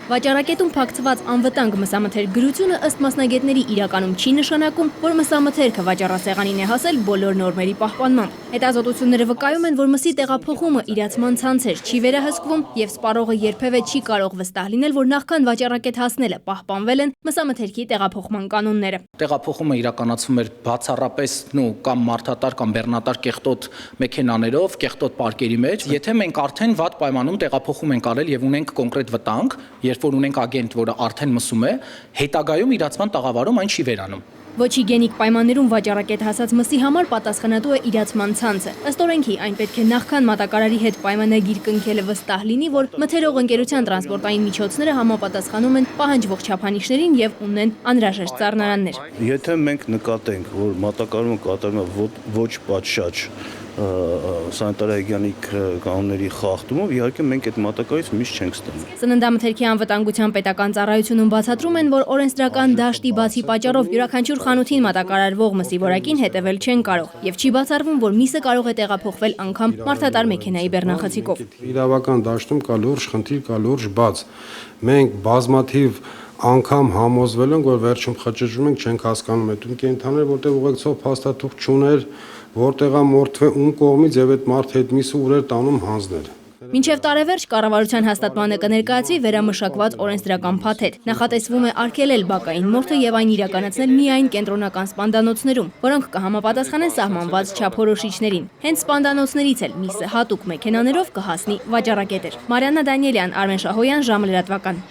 Վաճառակետում փակցված անվտանգ մսամթերք գրությունը ըստ մասնագետների իրականում չի նշանակում, որ մսամթերքը վաճառասեղանին է հասել բոլոր նորմերի պահպանմամբ։ Հետազոտությունները վկայում են, որ մսի տեղափոխումը իրացման ցանցեր չի վերահսկվում եւ սպառողը երբևէ չի կարող վստահ լինել, որ նախքան վաճառակետ հասնելը պահպանվել են մսամթերքի տեղափոխման կանոնները։ Տեղափոխումը իրականացվում էր բացառապես կամ մարդատար կամ բեռնատար կեղտոտ մեքենաներով, կեղտոտ պարկերի մեջ։ Եթե մենք արդեն վատ պայմանում տեղափոխում ենք արել եւ ունենք կոնկրետ վտանգ, երբ որ ունենք ագենտ, որը արդեն մսում է, հետագայում իրացման տաղավարում այն չի վերանում։ Ոչ հիգիենիկ պայմաններում վաճառակետ հասած մսի համար պատասխանատու է իրացման ցանցը։ Ըստ օրենքի, այն պետք է նախքան մատակարարի հետ պայմանագիր կնքելը վստահ լինի, որ մթերող ընկերության տրանսպորտային միջոցները համապատասխանում են պահանջվող չափանիշներին եւ ունեն անհրաժեշտ սառնարաններ։ Եթե մենք նկատենք, որ մատակարարումը կատարվում է ոչ պատշաճ սանիտարահիգիենիկ կանոնների խախտումով, իհարկե մենք այդ մատակարարից միշտ չենք ստանում։ Սննդամթերքի անվտանգության պետական ծառայությունում բացատրում են, որ օրենսդրական դաշտի բացի պատճառով յուրաքանչյուր խանութին մատակարարվող մսի որակին հետևել չեն կարող եւ չի բացառվում, որ միսը կարող է տեղափոխվել անգամ մարդատար մեքենայի բեռնախցիկով։ Իրավական դաշտում կա լուրջ խնդիր, կա լուրջ բաց։ Մենք բազմաթիվ անգամ համոզվել ենք, որ վերջում խճճում ենք, չենք հասկանում այդ կենթաները, որտեղ ուղեկցող փաստաթուղթ չուներ, որտեղ ամորթվե ում կողմից եւ այդ մարդը այդ միսը ուր էր տանում հանձնել։ Մինչև տարեվերջ կառավարության հաստատմանը կներկայացվի վերամշակված օրենսդրական փաթեթ։ Նախատեսվում է արգելել բակային մորթը եւ այն իրականացնել միայն կենտրոնական սպանդանոցներում, որոնք կհամապատասխանեն սահմանված չափորոշիչներին։ Հենց սպանդանոցներից էլ միսը հատուկ մեքենաներով կհասնի վաճառակետեր։ Մարիաննա Դանիելյան, Արմեն Շահոյան, ժամը լրատվական։